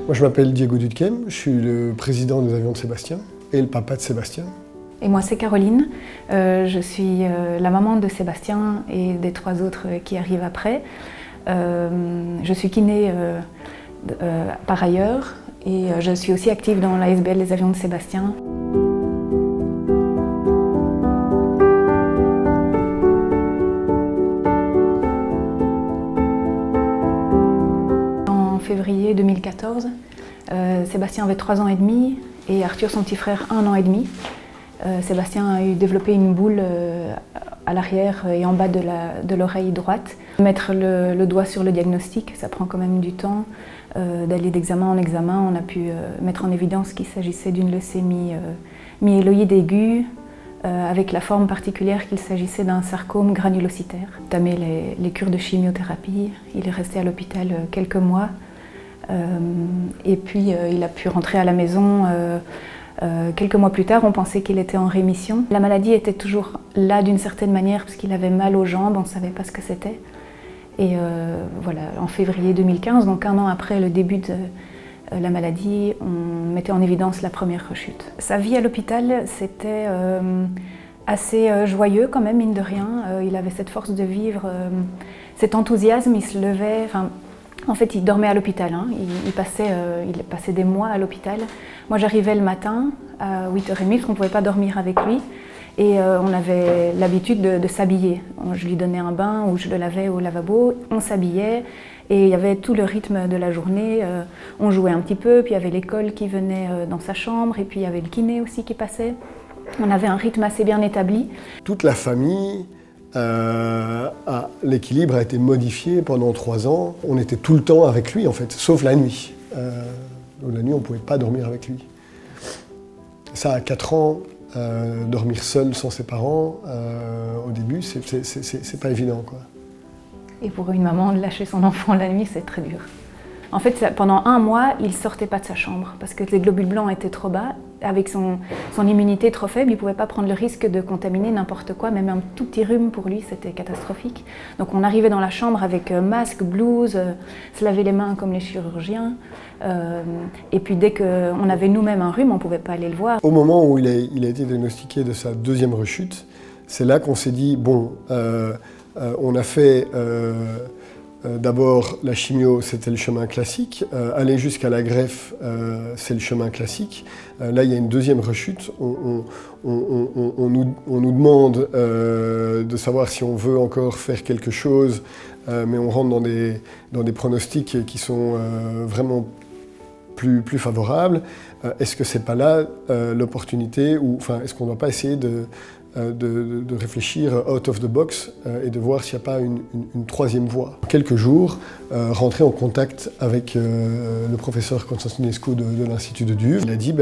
Moi, je m'appelle Diego Dudkem, je suis le président des Avions de Sébastien et le papa de Sébastien. Et moi, c'est Caroline. Je suis la maman de Sébastien et des 3 autres qui arrivent après. Je suis kiné par ailleurs et je suis aussi active dans l'ASBL des Avions de Sébastien. En février 2014, Sébastien avait 3 ans et demi et Arthur, son petit frère, 1 an et demi. Sébastien a développé une boule à l'arrière et en bas de l'oreille droite. Mettre le doigt sur le diagnostic, ça prend quand même du temps. D'aller d'examen en examen, on a pu mettre en évidence qu'il s'agissait d'une leucémie myéloïde aiguë, avec la forme particulière qu'il s'agissait d'un sarcome granulocytaire. Entamé les cures de chimiothérapie, il est resté à l'hôpital quelques mois. Et puis il a pu rentrer à la maison. Quelques mois plus tard, on pensait qu'il était en rémission. La maladie était toujours là d'une certaine manière parce qu'il avait mal aux jambes, on ne savait pas ce que c'était. Et voilà, en février 2015, donc 1 an après le début de la maladie, on mettait en évidence la première rechute. Sa vie à l'hôpital, c'était assez joyeux quand même, mine de rien. Il avait cette force de vivre, cet enthousiasme, il se levait. En fait, il dormait à l'hôpital, hein. Il passait des mois à l'hôpital. Moi, j'arrivais le matin à 8h30 parce qu'on ne pouvait pas dormir avec lui. Et on avait l'habitude de s'habiller. Je lui donnais un bain ou je le lavais au lavabo, on s'habillait. Et il y avait tout le rythme de la journée. On jouait un petit peu, puis il y avait l'école qui venait dans sa chambre, et puis il y avait le kiné aussi qui passait. On avait un rythme assez bien établi. Toute la famille, l'équilibre a été modifié pendant 3 ans. On était tout le temps avec lui en fait, sauf la nuit. La nuit, on ne pouvait pas dormir avec lui. Ça, à 4 ans, dormir seul sans ses parents, au début, c'est pas évident, quoi. Et pour une maman, lâcher son enfant la nuit, c'est très dur. En fait, pendant 1 mois, il ne sortait pas de sa chambre parce que les globules blancs étaient trop bas. Avec son immunité trop faible, il ne pouvait pas prendre le risque de contaminer n'importe quoi, même un tout petit rhume pour lui, c'était catastrophique. Donc on arrivait dans la chambre avec masque, blouse, se laver les mains comme les chirurgiens. Et puis dès qu'on avait nous-mêmes un rhume, on ne pouvait pas aller le voir. Au moment où il a été diagnostiqué de sa 2e rechute, c'est là qu'on s'est dit, bon, on a fait... D'abord, la chimio, c'était le chemin classique. Aller jusqu'à la greffe, c'est le chemin classique. Là, il y a une 2e rechute. On nous demande de savoir si on veut encore faire quelque chose, mais on rentre dans des pronostics qui sont vraiment plus favorables. Est-ce que c'est pas là l'opportunité, ou est-ce qu'on ne doit pas essayer de réfléchir out of the box et de voir s'il n'y a pas une 3e voie. Quelques jours, rentrer en contact avec le professeur Constantinescu de l'Institut de Duve. Il a dit,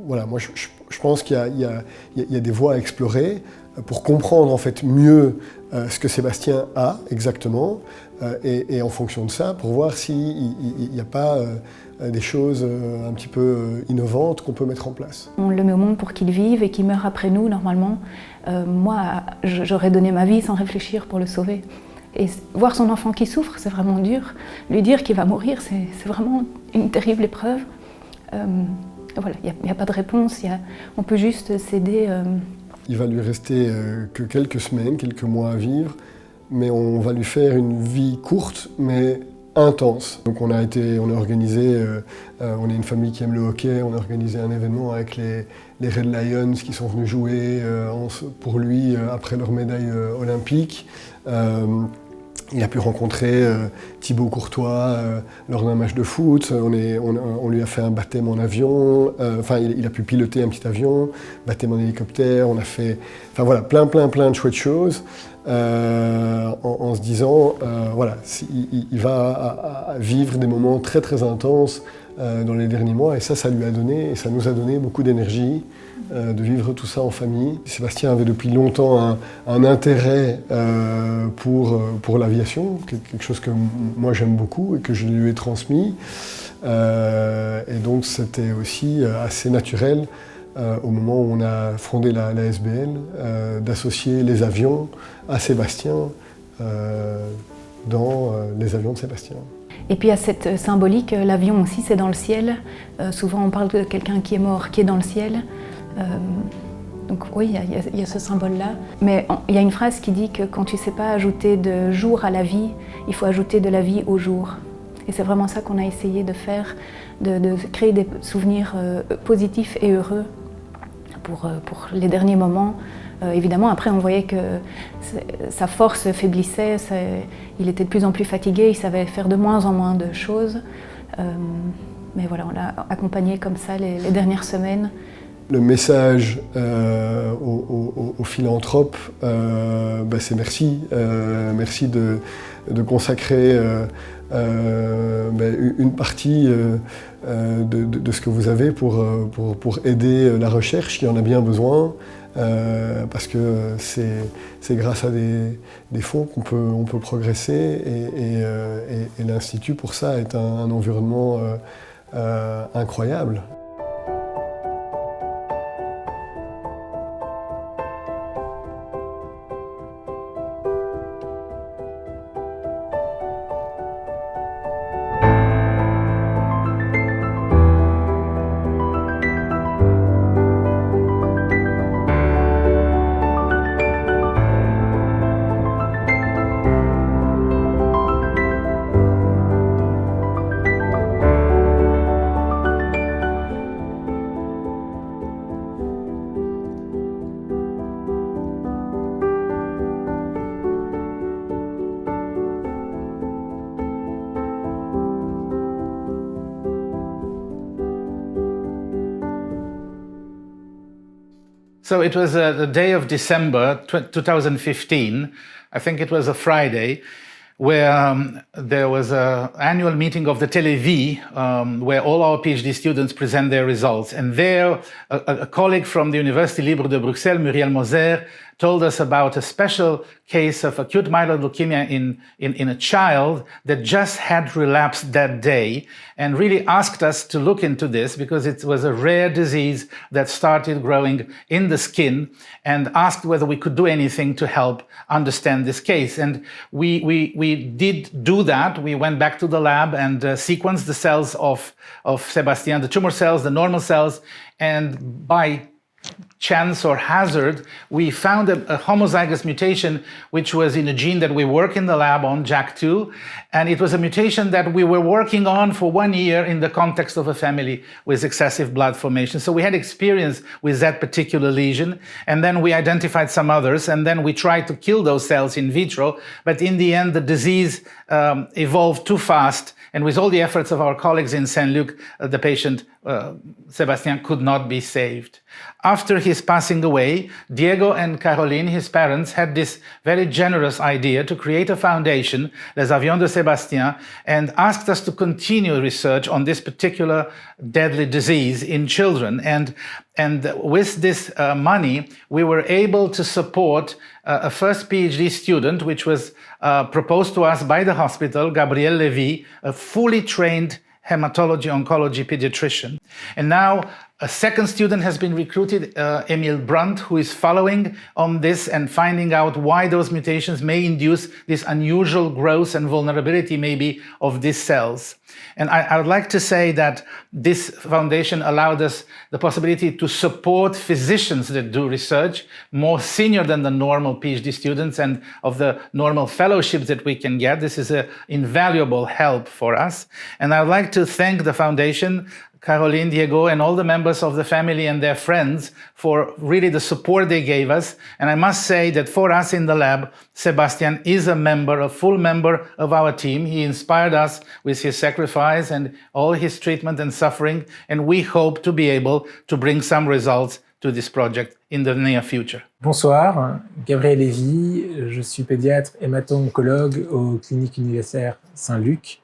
voilà, moi je pense qu'il y a des voies à explorer pour comprendre en fait mieux ce que Sébastien a exactement et en fonction de ça, pour voir s'il n'y a pas des choses un petit peu innovantes qu'on peut mettre en place. On le met au monde pour qu'il vive et qu'il meure après nous, normalement. Moi, j'aurais donné ma vie sans réfléchir pour le sauver. Et voir son enfant qui souffre, c'est vraiment dur. Lui dire qu'il va mourir, c'est vraiment une terrible épreuve. Voilà, il n'y a pas de réponse, on peut juste s'aider. Il va lui rester que quelques semaines, quelques mois à vivre, mais on va lui faire une vie courte, mais intense. Donc on a organisé, on est une famille qui aime le hockey, on a organisé un événement avec les Red Lions qui sont venus jouer pour lui après leur médaille olympique. Il a pu rencontrer Thibaut Courtois lors d'un match de foot. On lui a fait un baptême en avion. Il a pu piloter un petit avion, baptême en hélicoptère. On a fait, voilà, plein de chouettes choses. En se disant, voilà, il va vivre des moments très très intenses dans les derniers mois, et ça lui a donné, et ça nous a donné beaucoup d'énergie de vivre tout ça en famille. Sébastien avait depuis longtemps un intérêt pour l'aviation, quelque chose que moi j'aime beaucoup et que je lui ai transmis, et donc c'était aussi assez naturel au moment où on a fondé la SBL, d'associer les avions à Sébastien dans les avions de Sébastien. Et puis il y a cette symbolique, l'avion aussi c'est dans le ciel. Souvent on parle de quelqu'un qui est mort, qui est dans le ciel. Donc oui, il y a ce symbole-là. Mais il y a une phrase qui dit que quand tu ne sais pas ajouter de jour à la vie, il faut ajouter de la vie au jour. Et c'est vraiment ça qu'on a essayé de faire, de créer des souvenirs positifs et heureux pour les derniers moments. Évidemment, après, on voyait que sa force faiblissait, il était de plus en plus fatigué, il savait faire de moins en moins de choses. Mais voilà, on l'a accompagné comme ça les dernières semaines. Le message aux philanthropes, c'est merci. Merci de consacrer une partie de ce que vous avez pour aider la recherche qui en a bien besoin. Parce que c'est grâce à des fonds qu'on peut progresser et l'Institut pour ça est un environnement incroyable. So it was the day of December 2015, I think it was a Friday, where there was an annual meeting of the Télévie, where all our PhD students present their results. And there, a colleague from the University Libre de Bruxelles, Muriel Moser, told us about a special case of acute myeloid leukemia in a child that just had relapsed that day, and really asked us to look into this because it was a rare disease that started growing in the skin, and asked whether we could do anything to help understand this case. And we did do that. We went back to the lab and sequenced the cells of Sébastien, the tumor cells, the normal cells, and by chance or hazard, we found a homozygous mutation which was in a gene that we work in the lab on, JAK2, and it was a mutation that we were working on for 1 year in the context of a family with excessive blood formation. So we had experience with that particular lesion, and then we identified some others, and then we tried to kill those cells in vitro, but in the end the disease evolved too fast, and with all the efforts of our colleagues in Saint-Luc, the patient, Sébastien, could not be saved. After his passing away, Diego and Caroline, his parents, had this very generous idea to create a foundation, Les Avions de Sébastien, and asked us to continue research on this particular deadly disease in children. And with this money, we were able to support a first PhD student, which was proposed to us by the hospital, Gabriel Levy, a fully trained hematology-oncology pediatrician. And now a second student has been recruited, Emil Brandt, who is following on this and finding out why those mutations may induce this unusual growth and vulnerability maybe of these cells. And I would like to say that this foundation allowed us the possibility to support physicians that do research, more senior than the normal PhD students and of the normal fellowships that we can get. This is an invaluable help for us. And I would like to thank the foundation, Caroline, Diego, and all the members of the family and their friends for really the support they gave us. And I must say that for us in the lab, Sébastien is a full member of our team. He inspired us with his sacrifice and all his treatment and suffering, and we hope to be able to bring some results to this project in the near future. Bonsoir, Gabriel Lévy, je suis pédiatre hémato-oncologue aux cliniques universitaires Saint-Luc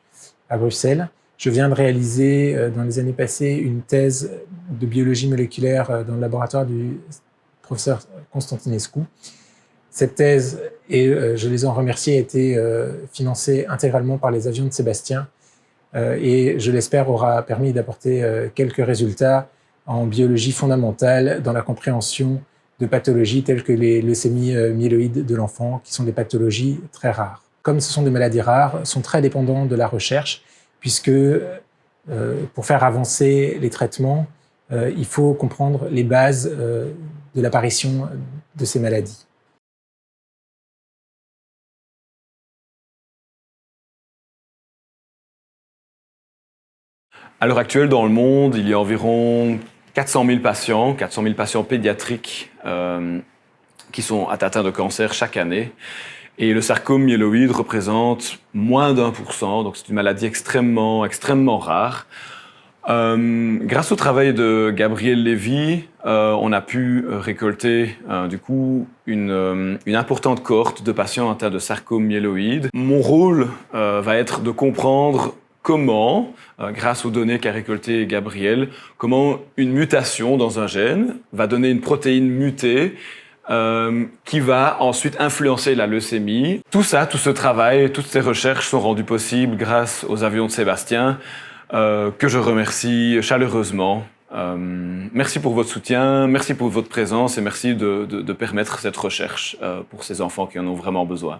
à Bruxelles. Je viens de réaliser dans les années passées une thèse de biologie moléculaire dans le laboratoire du professeur Constantinescu. Cette thèse, et je les en remercie, a été financée intégralement par les Avions de Sébastien et je l'espère aura permis d'apporter quelques résultats en biologie fondamentale dans la compréhension de pathologies telles que les leucémies myéloïdes de l'enfant, qui sont des pathologies très rares. comme ce sont des maladies rares, sont très dépendants de la recherche, puisque pour faire avancer les traitements, il faut comprendre les bases de l'apparition de ces maladies. À l'heure actuelle, dans le monde, il y a environ 400 000 patients pédiatriques qui sont atteints de cancer chaque année. Et le sarcome myéloïde représente moins d'1%, donc c'est une maladie extrêmement rare. Grâce au travail de Gabriel Lévy, on a pu récolter du coup une importante cohorte de patients atteints de sarcome myéloïde. Mon rôle va être de comprendre comment, grâce aux données qu'a récoltées Gabriel, comment une mutation dans un gène va donner une protéine mutée qui va ensuite influencer la leucémie. Tout ce travail, toutes ces recherches sont rendues possibles grâce aux avions de Sébastien, que je remercie chaleureusement. Merci pour votre soutien, merci pour votre présence et merci de permettre cette recherche pour ces enfants qui en ont vraiment besoin.